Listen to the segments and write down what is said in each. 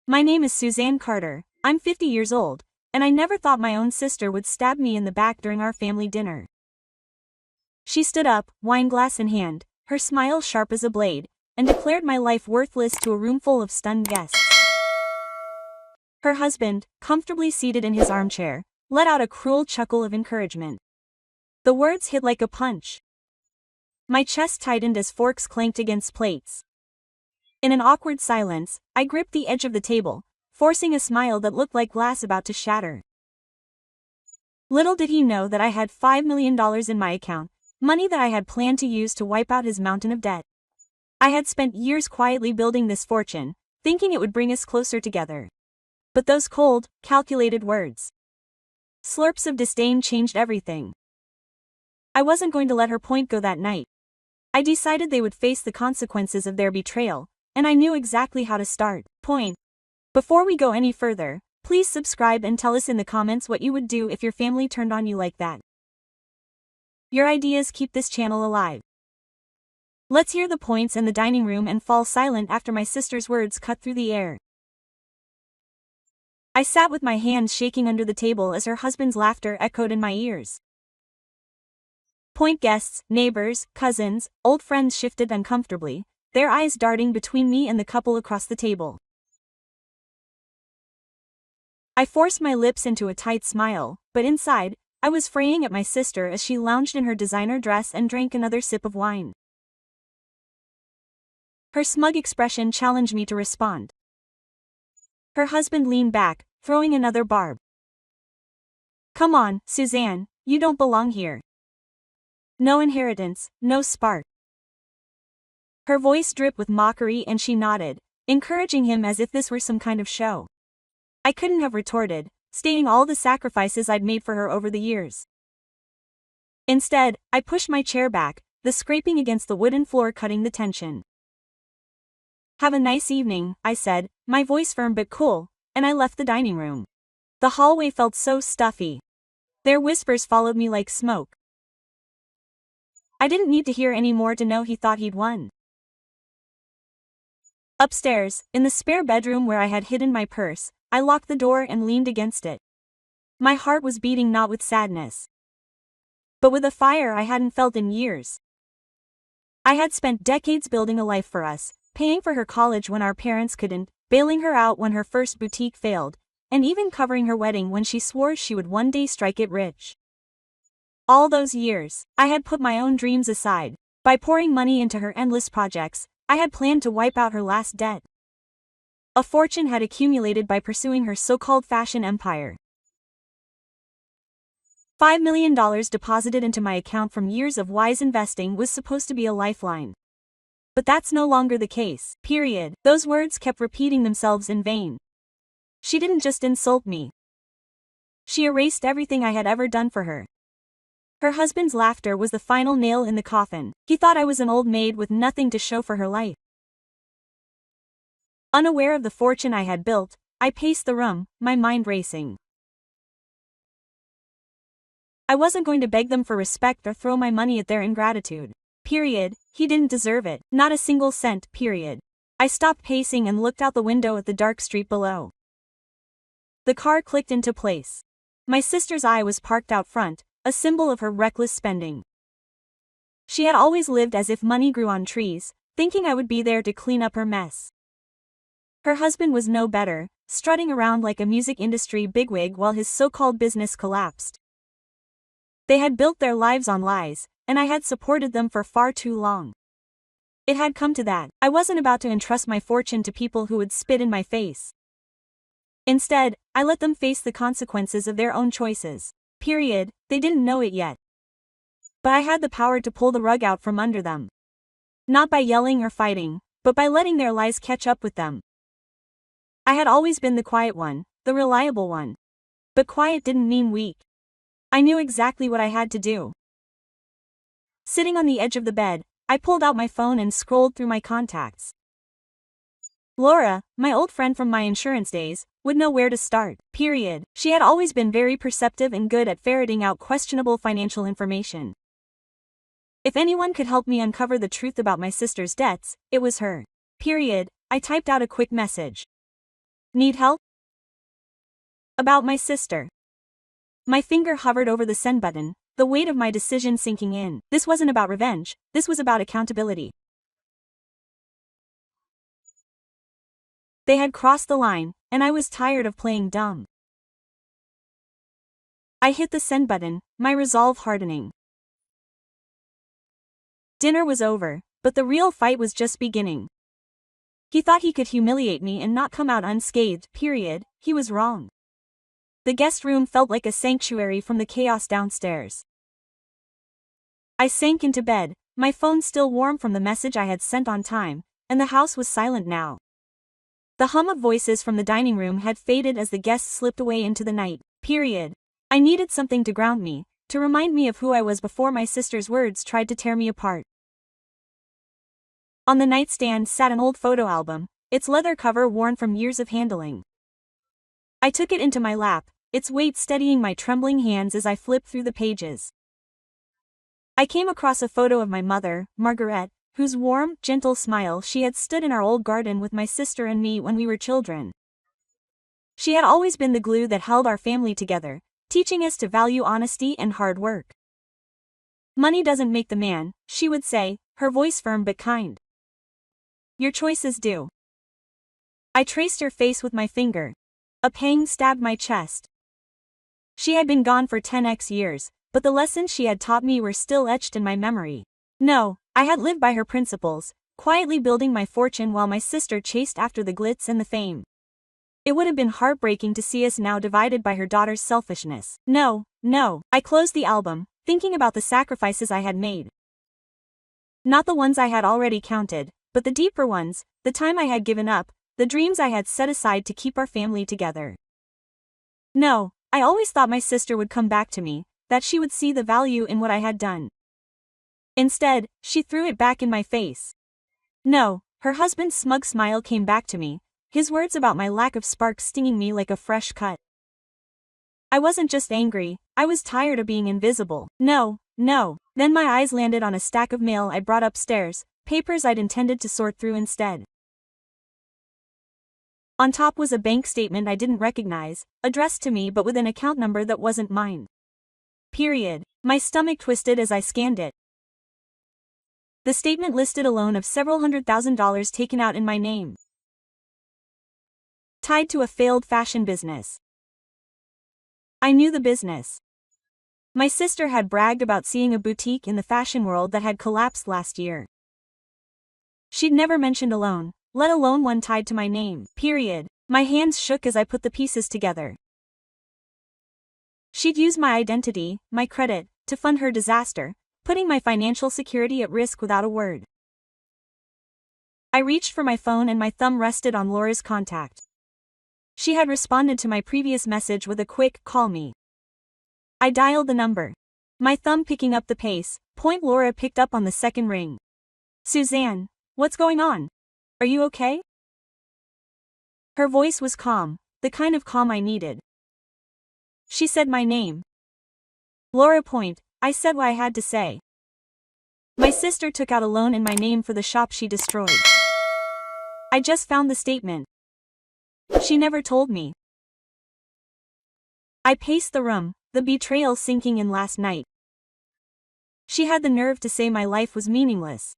My name is Suzanne Carter, I'm 50 years old, and I never thought my own sister would stab me in the back during our family dinner. She stood up, wineglass in hand, her smile sharp as a blade, and declared my life worthless to a room full of stunned guests. Her husband, comfortably seated in his armchair, let out a cruel chuckle of encouragement. The words hit like a punch. My chest tightened as forks clanked against plates. In an awkward silence, I gripped the edge of the table, forcing a smile that looked like glass about to shatter. Little did he know that I had $5 million in my account, money that I had planned to use to wipe out his mountain of debt. I had spent years quietly building this fortune, thinking it would bring us closer together. But those cold, calculated words, slurps of disdain, changed everything. I wasn't going to let her point go that night. I decided they would face the consequences of their betrayal, and I knew exactly how to start. Point. Before we go any further, please subscribe and tell us in the comments what you would do if your family turned on you like that. Your ideas keep this channel alive. Let's hear the points in the dining room and fall silent after my sister's words cut through the air. I sat with my hands shaking under the table as her husband's laughter echoed in my ears. Point. Guests, neighbors, cousins, old friends shifted uncomfortably, their eyes darting between me and the couple across the table. I forced my lips into a tight smile, but inside, I was fraying at my sister as she lounged in her designer dress and drank another sip of wine. Her smug expression challenged me to respond. Her husband leaned back, throwing another barb. "Come on, Suzanne, you don't belong here. No inheritance, no spark." Her voice dripped with mockery and she nodded, encouraging him as if this were some kind of show. I couldn't have retorted, stating all the sacrifices I'd made for her over the years. Instead, I pushed my chair back, the scraping against the wooden floor cutting the tension. "Have a nice evening," I said, my voice firm but cool, and I left the dining room. The hallway felt so stuffy. Their whispers followed me like smoke. I didn't need to hear any more to know he thought he'd won. Upstairs, in the spare bedroom where I had hidden my purse, I locked the door and leaned against it. My heart was beating not with sadness, but with a fire I hadn't felt in years. I had spent decades building a life for us, paying for her college when our parents couldn't, bailing her out when her first boutique failed, and even covering her wedding when she swore she would one day strike it rich. All those years, I had put my own dreams aside. By pouring money into her endless projects, I had planned to wipe out her last debt. A fortune had accumulated by pursuing her so-called fashion empire. $5 million deposited into my account from years of wise investing was supposed to be a lifeline. But that's no longer the case. Period. Those words kept repeating themselves in vain. She didn't just insult me. She erased everything I had ever done for her. Her husband's laughter was the final nail in the coffin. He thought I was an old maid with nothing to show for her life. Unaware of the fortune I had built, I paced the room, my mind racing. I wasn't going to beg them for respect or throw my money at their ingratitude. Period. He didn't deserve it, not a single cent. Period. I stopped pacing and looked out the window at the dark street below. The car clicked into place. My sister's eye was parked out front, a symbol of her reckless spending. She had always lived as if money grew on trees, thinking I would be there to clean up her mess. Her husband was no better, strutting around like a music industry bigwig while his so-called business collapsed. They had built their lives on lies, and I had supported them for far too long. It had come to that. I wasn't about to entrust my fortune to people who would spit in my face. Instead, I let them face the consequences of their own choices. Period. They didn't know it yet. But I had the power to pull the rug out from under them. Not by yelling or fighting, but by letting their lies catch up with them. I had always been the quiet one, the reliable one. But quiet didn't mean weak. I knew exactly what I had to do. Sitting on the edge of the bed, I pulled out my phone and scrolled through my contacts. Laura, my old friend from my insurance days, would know where to start. Period. She had always been very perceptive and good at ferreting out questionable financial information. If anyone could help me uncover the truth about my sister's debts, it was her. Period. I typed out a quick message. Need help? About my sister. My finger hovered over the send button, the weight of my decision sinking in. This wasn't about revenge, this was about accountability. They had crossed the line, and I was tired of playing dumb. I hit the send button, my resolve hardening. Dinner was over, but the real fight was just beginning. He thought he could humiliate me and not come out unscathed, period. He was wrong. The guest room felt like a sanctuary from the chaos downstairs. I sank into bed, my phone still warm from the message I had sent on time, and the house was silent now. The hum of voices from the dining room had faded as the guests slipped away into the night, period. I needed something to ground me, to remind me of who I was before my sister's words tried to tear me apart. On the nightstand sat an old photo album, its leather cover worn from years of handling. I took it into my lap, its weight steadying my trembling hands as I flipped through the pages. I came across a photo of my mother, Margaret, whose warm, gentle smile she had stood in our old garden with my sister and me when we were children. She had always been the glue that held our family together, teaching us to value honesty and hard work. Money doesn't make the man, she would say, her voice firm but kind. Your choices do. I traced her face with my finger. A pang stabbed my chest. She had been gone for 10x years, but the lessons she had taught me were still etched in my memory. No, I had lived by her principles, quietly building my fortune while my sister chased after the glitz and the fame. It would have been heartbreaking to see us now divided by her daughter's selfishness. No. I closed the album, thinking about the sacrifices I had made. Not the ones I had already counted, but the deeper ones, the time I had given up, the dreams I had set aside to keep our family together. No, I always thought my sister would come back to me, that she would see the value in what I had done. Instead, she threw it back in my face. No, her husband's smug smile came back to me, his words about my lack of spark stinging me like a fresh cut. I wasn't just angry, I was tired of being invisible. No. Then my eyes landed on a stack of mail I brought upstairs, papers I'd intended to sort through instead. On top was a bank statement I didn't recognize, addressed to me but with an account number that wasn't mine. Period. My stomach twisted as I scanned it. The statement listed a loan of several $100,000 taken out in my name, tied to a failed fashion business. I knew the business. My sister had bragged about seeing a boutique in the fashion world that had collapsed last year. She'd never mentioned a loan, let alone one tied to my name. Period. My hands shook as I put the pieces together. She'd used my identity, my credit, to fund her disaster, putting my financial security at risk without a word. I reached for my phone and my thumb rested on Laura's contact. She had responded to my previous message with a quick, "Call me." I dialed the number. My thumb picking up the pace, point Laura picked up on the second ring. "Suzanne, what's going on? Are you okay?" Her voice was calm, the kind of calm I needed. She said my name. Laura Point, I said what I had to say. My sister took out a loan in my name for the shop she destroyed. I just found the statement. She never told me. I paced the room, the betrayal sinking in last night. She had the nerve to say my life was meaningless.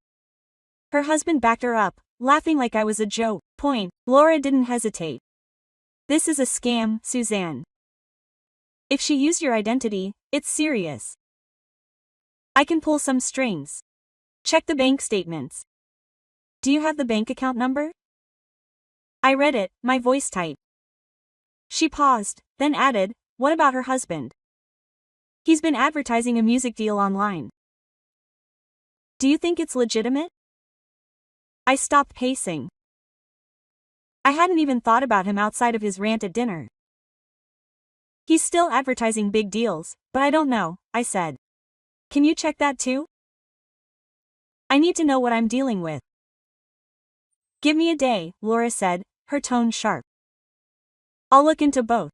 Her husband backed her up, laughing like I was a joke. Point. Laura didn't hesitate. "This is a scam, Suzanne. If she used your identity, it's serious. I can pull some strings. Check the bank statements. Do you have the bank account number?" I read it, my voice tight. She paused, then added, "What about her husband? He's been advertising a music deal online. Do you think it's legitimate?" I stopped pacing. I hadn't even thought about him outside of his rant at dinner. "He's still advertising big deals, but I don't know," I said. "Can you check that too? I need to know what I'm dealing with." "Give me a day," Laura said, her tone sharp. "I'll look into both.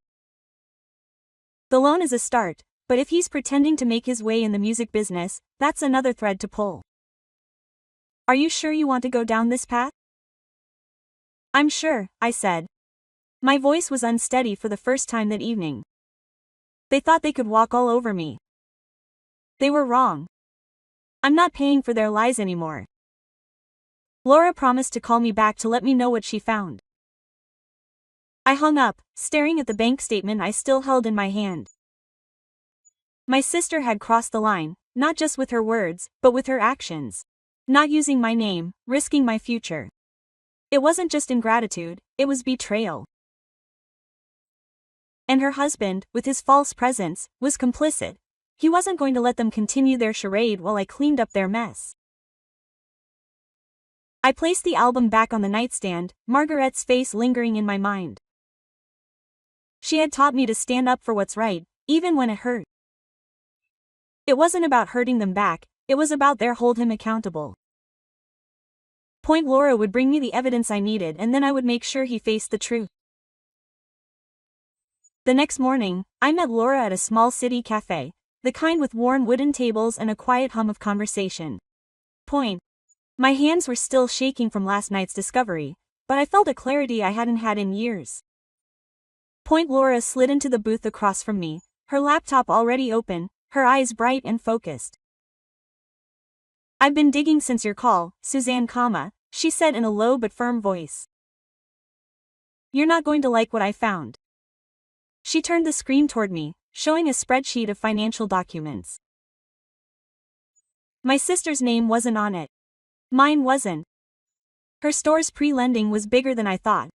The loan is a start, but if he's pretending to make his way in the music business, that's another thread to pull. Are you sure you want to go down this path?" "I'm sure," I said. My voice was unsteady for the first time that evening. They thought they could walk all over me. They were wrong. I'm not paying for their lies anymore. Laura promised to call me back to let me know what she found. I hung up, staring at the bank statement I still held in my hand. My sister had crossed the line, not just with her words, but with her actions. Not using my name, risking my future. It wasn't just ingratitude, it was betrayal. And her husband, with his false presence, was complicit. He wasn't going to let them continue their charade while I cleaned up their mess. I placed the album back on the nightstand, Margaret's face lingering in my mind. She had taught me to stand up for what's right, even when it hurt. It wasn't about hurting them back, it was about their hold him accountable. Laura would bring me the evidence I needed and then I would make sure he faced the truth. The next morning, I met Laura at a small city cafe, the kind with worn wooden tables and a quiet hum of conversation. My hands were still shaking from last night's discovery, but I felt a clarity I hadn't had in years. Laura slid into the booth across from me, her laptop already open, her eyes bright and focused. I've been digging since your call, Suzanne, she said in a low but firm voice. You're not going to like what I found. She turned the screen toward me, showing a spreadsheet of financial documents. My sister's name wasn't on it. Mine wasn't. Her store's pre-lending was bigger than I thought.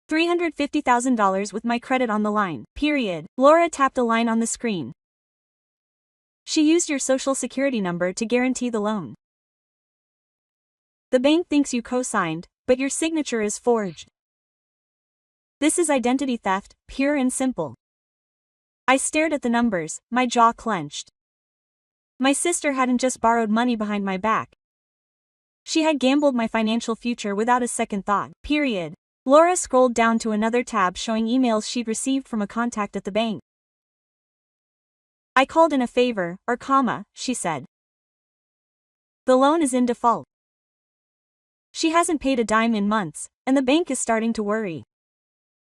$350,000 with my credit on the line, period. Laura tapped a line on the screen. She used your social security number to guarantee the loan. The bank thinks you co-signed, but your signature is forged. This is identity theft, pure and simple. I stared at the numbers, my jaw clenched. My sister hadn't just borrowed money behind my back. She had gambled my financial future without a second thought, period. Laura scrolled down to another tab showing emails she'd received from a contact at the bank. I called in a favor, she said. The loan is in default. She hasn't paid a dime in months, and the bank is starting to worry.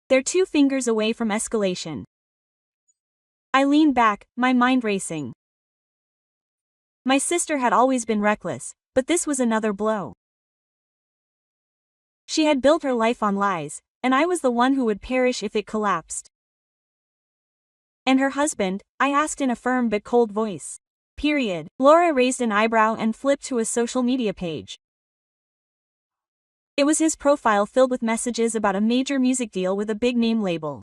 They're 2 fingers away from escalation. I leaned back, my mind racing. My sister had always been reckless, but this was another blow. She had built her life on lies, and I was the one who would perish if it collapsed. And her husband? I asked in a firm but cold voice. Period. Laura raised an eyebrow and flipped to a social media page. It was his profile filled with messages about a major music deal with a big name label.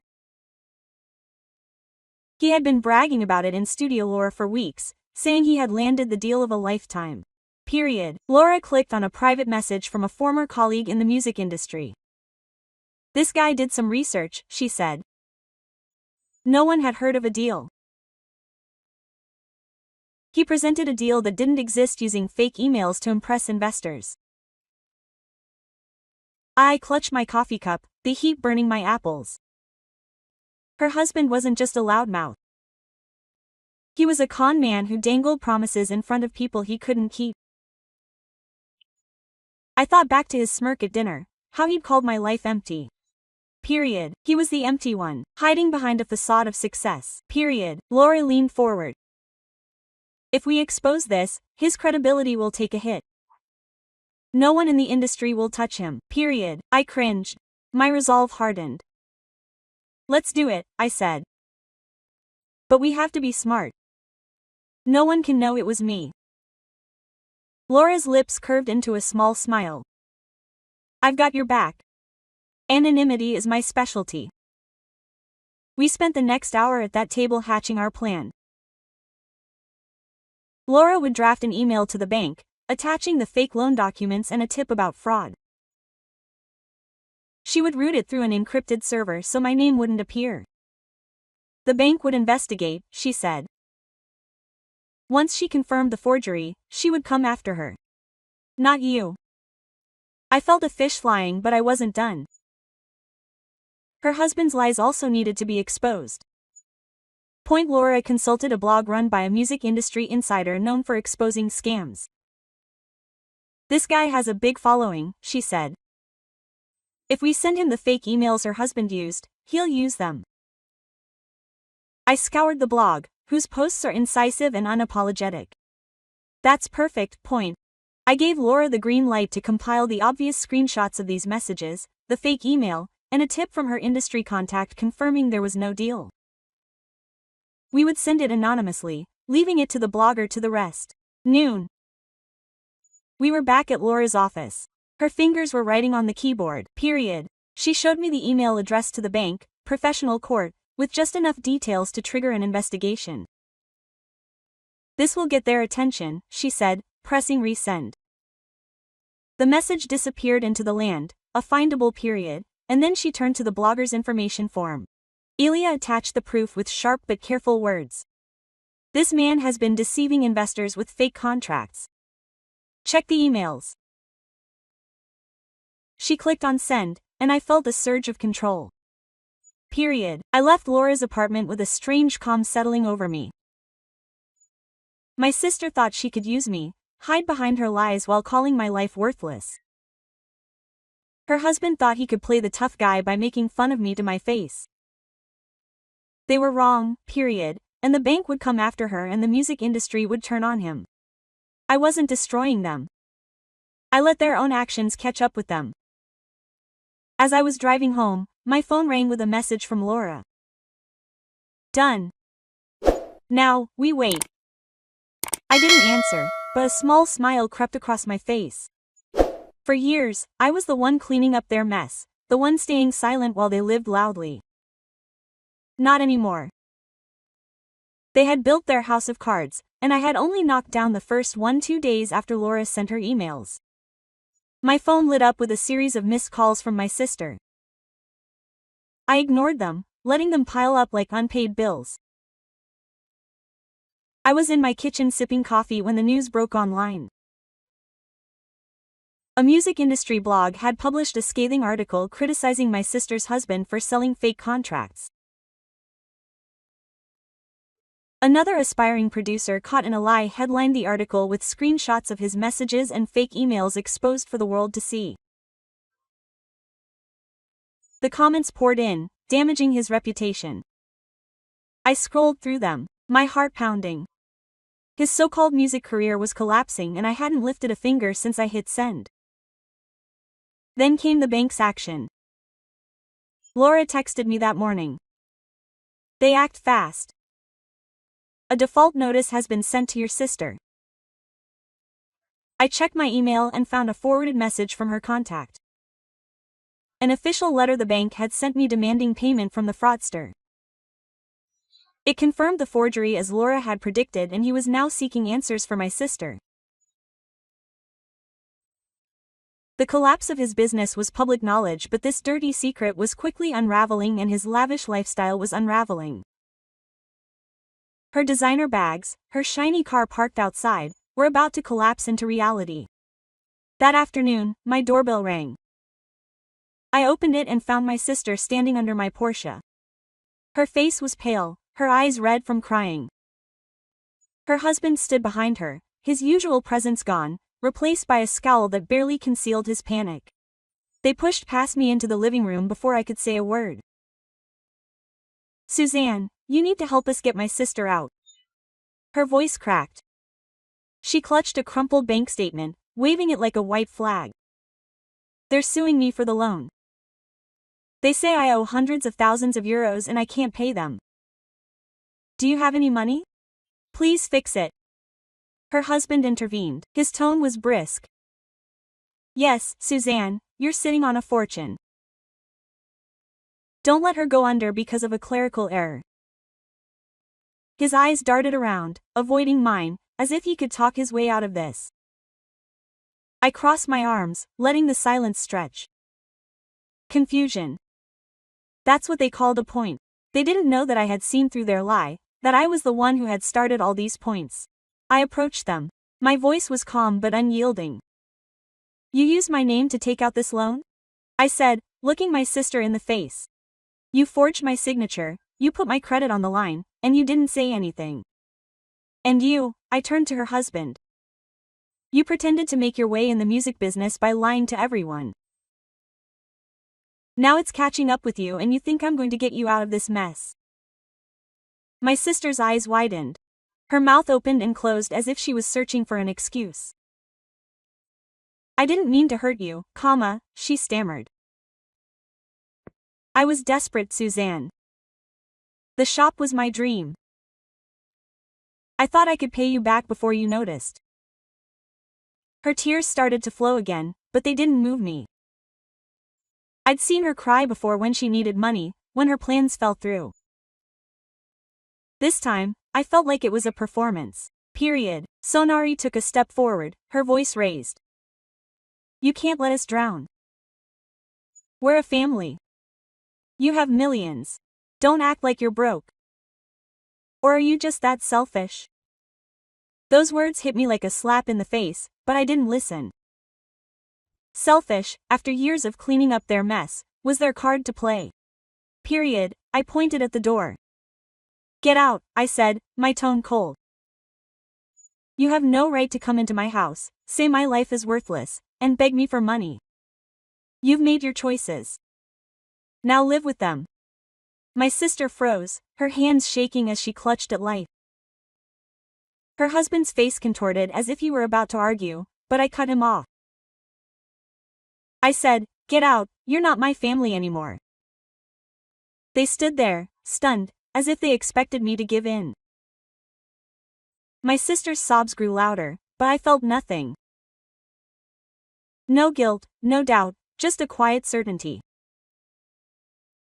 He had been bragging about it in Studio Laura for weeks, saying he had landed the deal of a lifetime. Period. Laura clicked on a private message from a former colleague in the music industry. This guy did some research, she said. No one had heard of a deal. He presented a deal that didn't exist using fake emails to impress investors. I clutched my coffee cup, the heat burning my apples. Her husband wasn't just a loudmouth. He was a con man who dangled promises in front of people he couldn't keep. I thought back to his smirk at dinner, how he'd called my life empty. Period. He was the empty one, hiding behind a facade of success. Period. Laura leaned forward. If we expose this, his credibility will take a hit. No one in the industry will touch him. Period. I cringed. My resolve hardened. Let's do it, I said. But we have to be smart. No one can know it was me. Laura's lips curved into a small smile. I've got your back. Anonymity is my specialty. We spent the next hour at that table hatching our plan. Laura would draft an email to the bank, attaching the fake loan documents and a tip about fraud. She would route it through an encrypted server so my name wouldn't appear. The bank would investigate, she said. Once she confirmed the forgery, she would come after her. Not you. I felt a fish flying, but I wasn't done. Her husband's lies also needed to be exposed. Laura consulted a blog run by a music industry insider known for exposing scams. This guy has a big following, she said. If we send him the fake emails her husband used, he'll use them. I scoured the blog, whose posts are incisive and unapologetic. That's perfect, point. I gave Laura the green light to compile the obvious screenshots of these messages, the fake email, and a tip from her industry contact confirming there was no deal. We would send it anonymously, leaving it to the blogger to the rest. Noon. We were back at Laura's office. Her fingers were writing on the keyboard, period. She showed me the email addressed to the bank, professional court, with just enough details to trigger an investigation. This will get their attention, she said, pressing resend. The message disappeared into the land, a findable period, and then she turned to the blogger's information form. Ilya attached the proof with sharp but careful words. This man has been deceiving investors with fake contracts. Check the emails. She clicked on send, and I felt a surge of control. Period. I left Laura's apartment with a strange calm settling over me. My sister thought she could use me, hide behind her lies while calling my life worthless. Her husband thought he could play the tough guy by making fun of me to my face. They were wrong, period, and the bank would come after her and the music industry would turn on him. I wasn't destroying them. I let their own actions catch up with them. As I was driving home, my phone rang with a message from Laura. Done. Now, we wait. I didn't answer, but a small smile crept across my face. For years, I was the one cleaning up their mess, the one staying silent while they lived loudly. Not anymore. They had built their house of cards, and I had only knocked down the first 1-2 days after Laura sent her emails. My phone lit up with a series of missed calls from my sister. I ignored them, letting them pile up like unpaid bills. I was in my kitchen sipping coffee when the news broke online. A music industry blog had published a scathing article criticizing my sister's husband for selling fake contracts. Another aspiring producer caught in a lie headlined the article with screenshots of his messages and fake emails exposed for the world to see. The comments poured in, damaging his reputation. I scrolled through them, my heart pounding. His so-called music career was collapsing and I hadn't lifted a finger since I hit send. Then came the bank's action. Laura texted me that morning. They act fast. A default notice has been sent to your sister. I checked my email and found a forwarded message from her contact. An official letter the bank had sent me demanding payment from the fraudster. It confirmed the forgery as Laura had predicted, and he was now seeking answers for my sister. The collapse of his business was public knowledge, but this dirty secret was quickly unraveling and his lavish lifestyle was unraveling. Her designer bags, her shiny car parked outside, were about to collapse into reality. That afternoon, my doorbell rang. I opened it and found my sister standing under my Porsche. Her face was pale, her eyes red from crying. Her husband stood behind her, his usual presence gone, replaced by a scowl that barely concealed his panic. They pushed past me into the living room before I could say a word. Suzanne, you need to help us get my sister out. Her voice cracked. She clutched a crumpled bank statement, waving it like a white flag. They're suing me for the loan. They say I owe hundreds of thousands of euros and I can't pay them. Do you have any money? Please fix it. Her husband intervened. His tone was brisk. Yes, Suzanne, you're sitting on a fortune. Don't let her go under because of a clerical error. His eyes darted around, avoiding mine, as if he could talk his way out of this. I crossed my arms, letting the silence stretch. Confusion. That's what they called a point. They didn't know that I had seen through their lie, that I was the one who had started all these points. I approached them. My voice was calm but unyielding. You used my name to take out this loan? I said, looking my sister in the face. You forged my signature, you put my credit on the line, and you didn't say anything. And you, I turned to her husband. You pretended to make your way in the music business by lying to everyone. Now it's catching up with you and you think I'm going to get you out of this mess. My sister's eyes widened. Her mouth opened and closed as if she was searching for an excuse. I didn't mean to hurt you, she stammered. I was desperate, Suzanne. The shop was my dream. I thought I could pay you back before you noticed. Her tears started to flow again, but they didn't move me. I'd seen her cry before when she needed money, when her plans fell through. This time, I felt like it was a performance. Period. Sonari took a step forward, her voice raised. You can't let us drown. We're a family. You have millions. Don't act like you're broke. Or are you just that selfish? Those words hit me like a slap in the face, but I didn't listen. Selfish, after years of cleaning up their mess, was their card to play. Period. I pointed at the door. Get out, I said, my tone cold. You have no right to come into my house, say my life is worthless, and beg me for money. You've made your choices. Now live with them. My sister froze, her hands shaking as she clutched at life. Her husband's face contorted as if he were about to argue, but I cut him off. I said, get out, you're not my family anymore. They stood there, stunned, as if they expected me to give in. My sister's sobs grew louder, but I felt nothing. No guilt, no doubt, just a quiet certainty.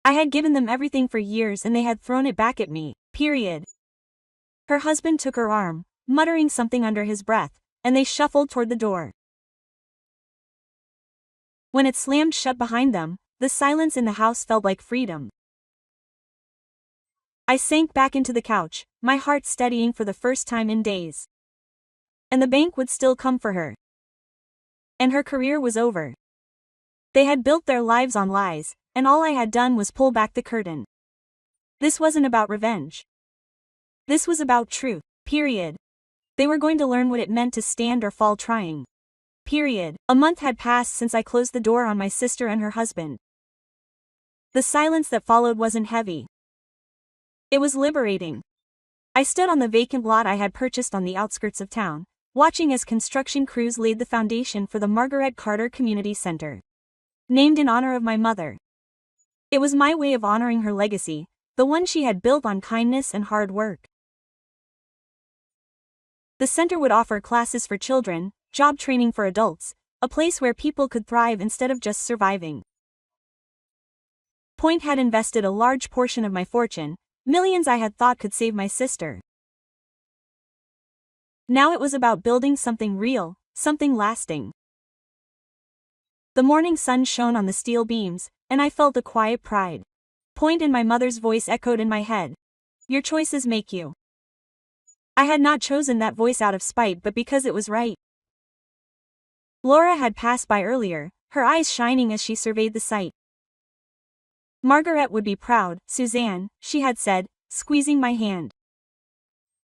I had given them everything for years and they had thrown it back at me, period. Her husband took her arm, muttering something under his breath, and they shuffled toward the door. When it slammed shut behind them, the silence in the house felt like freedom. I sank back into the couch, my heart steadying for the first time in days. And the bank would still come for her. And her career was over. They had built their lives on lies, and all I had done was pull back the curtain. This wasn't about revenge. This was about truth, period. They were going to learn what it meant to stand or fall trying. Period. A month had passed since I closed the door on my sister and her husband. The silence that followed wasn't heavy. It was liberating. I stood on the vacant lot I had purchased on the outskirts of town, watching as construction crews laid the foundation for the Margaret Carter Community Center. Named in honor of my mother. It was my way of honoring her legacy, the one she had built on kindness and hard work. The center would offer classes for children, job training for adults, a place where people could thrive instead of just surviving. Point had invested a large portion of my fortune, millions I had thought could save my sister. Now it was about building something real, something lasting. The morning sun shone on the steel beams, and I felt a quiet pride. Point and my mother's voice echoed in my head. Your choices make you. I had not chosen that voice out of spite but because it was right. Laura had passed by earlier, her eyes shining as she surveyed the site. Margaret would be proud, Suzanne, she had said, squeezing my hand.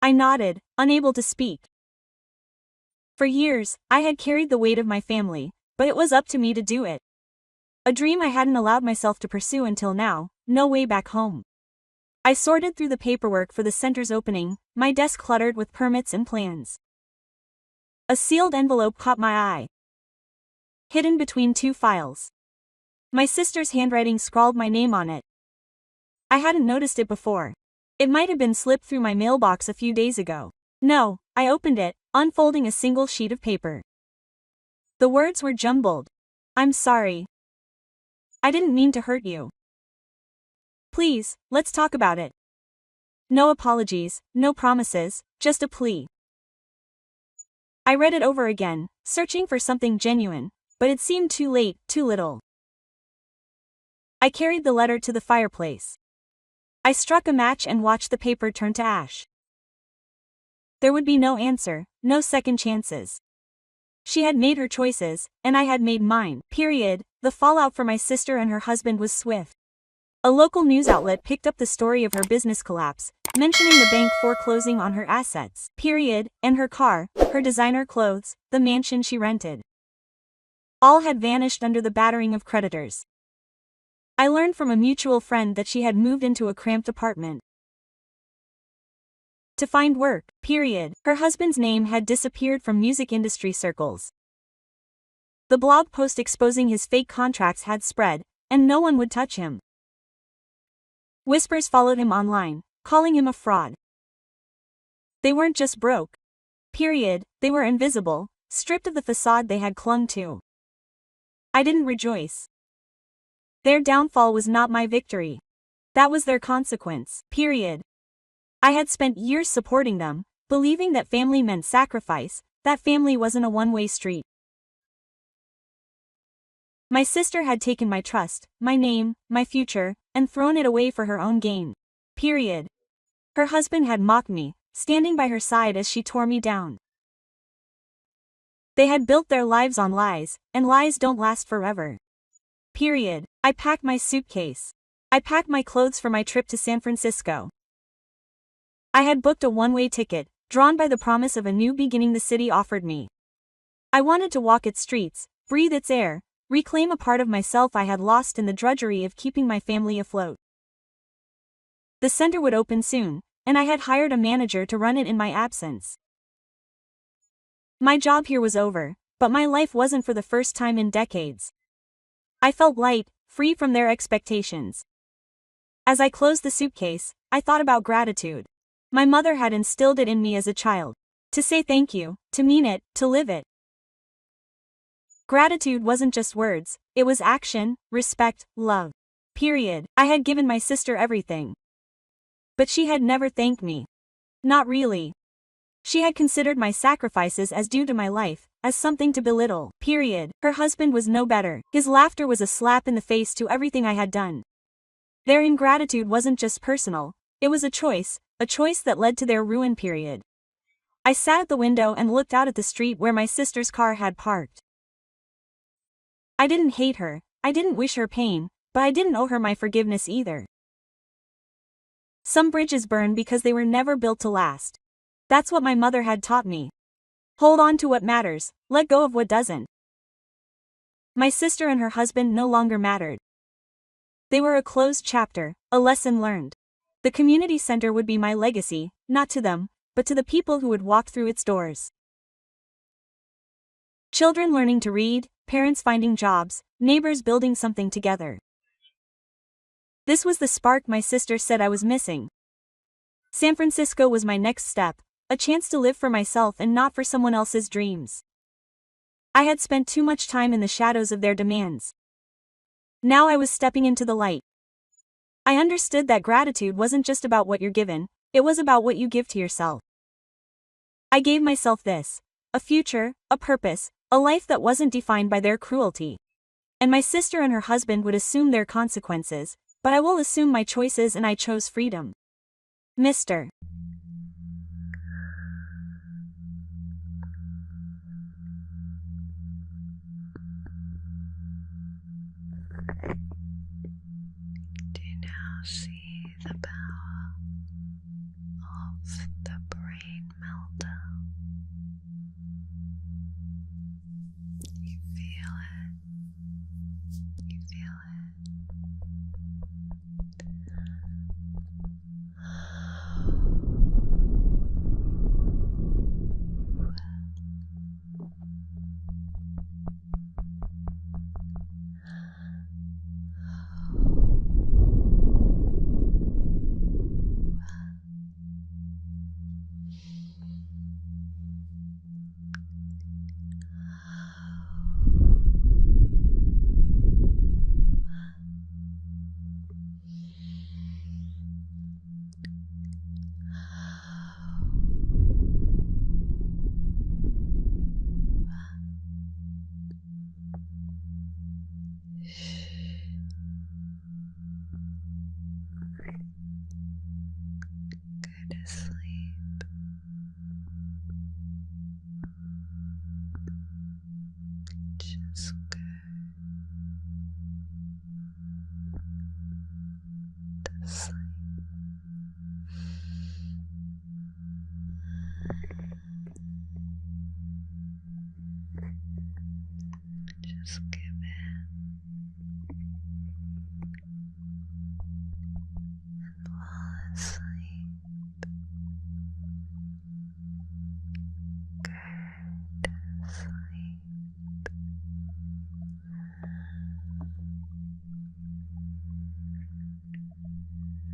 I nodded, unable to speak. For years, I had carried the weight of my family, but it was up to me to do it. A dream I hadn't allowed myself to pursue until now, no way back home. I sorted through the paperwork for the center's opening, my desk cluttered with permits and plans. A sealed envelope caught my eye. Hidden between two files. My sister's handwriting scrawled my name on it. I hadn't noticed it before. It might have been slipped through my mailbox a few days ago. No, I opened it, unfolding a single sheet of paper. The words were jumbled. I'm sorry. I didn't mean to hurt you. Please, let's talk about it. No apologies, no promises, just a plea. I read it over again, searching for something genuine, but it seemed too late, too little. I carried the letter to the fireplace. I struck a match and watched the paper turn to ash. There would be no answer, no second chances. She had made her choices, and I had made mine, period. The fallout for my sister and her husband was swift. A local news outlet picked up the story of her business collapse, mentioning the bank foreclosing on her assets, period, and her car, her designer clothes, the mansion she rented. All had vanished under the battering of creditors. I learned from a mutual friend that she had moved into a cramped apartment to find work, period. Her husband's name had disappeared from music industry circles. The blog post exposing his fake contracts had spread, and no one would touch him. Whispers followed him online, calling him a fraud. They weren't just broke. Period, they were invisible, stripped of the facade they had clung to. I didn't rejoice. Their downfall was not my victory. That was their consequence, period. I had spent years supporting them, believing that family meant sacrifice, that family wasn't a one-way street. My sister had taken my trust, my name, my future, and thrown it away for her own gain. Period. Her husband had mocked me, standing by her side as she tore me down. They had built their lives on lies, and lies don't last forever. Period. I packed my suitcase. I packed my clothes for my trip to San Francisco. I had booked a one-way ticket, drawn by the promise of a new beginning the city offered me. I wanted to walk its streets, breathe its air, reclaim a part of myself I had lost in the drudgery of keeping my family afloat. The center would open soon, and I had hired a manager to run it in my absence. My job here was over, but my life wasn't for the first time in decades. I felt light, free from their expectations. As I closed the suitcase, I thought about gratitude. My mother had instilled it in me as a child. To say thank you, to mean it, to live it. Gratitude wasn't just words, it was action, respect, love. Period. I had given my sister everything. But she had never thanked me. Not really. She had considered my sacrifices as due to my life, as something to belittle. Period. Her husband was no better. His laughter was a slap in the face to everything I had done. Their ingratitude wasn't just personal, it was a choice that led to their ruin. Period. I sat at the window and looked out at the street where my sister's car had parked. I didn't hate her, I didn't wish her pain, but I didn't owe her my forgiveness either. Some bridges burn because they were never built to last. That's what my mother had taught me. Hold on to what matters, let go of what doesn't. My sister and her husband no longer mattered. They were a closed chapter, a lesson learned. The community center would be my legacy, not to them, but to the people who would walk through its doors. Children learning to read, parents finding jobs, neighbors building something together. This was the spark my sister said I was missing. San Francisco was my next step, a chance to live for myself and not for someone else's dreams. I had spent too much time in the shadows of their demands. Now I was stepping into the light. I understood that gratitude wasn't just about what you're given, it was about what you give to yourself. I gave myself this: a future, a purpose, a life that wasn't defined by their cruelty. And my sister and her husband would assume their consequences, but I will assume my choices, and I chose freedom. Mr. Do you now see the power of the brain meltdown? You feel it. You feel it. Go to sleep. Just go to sleep.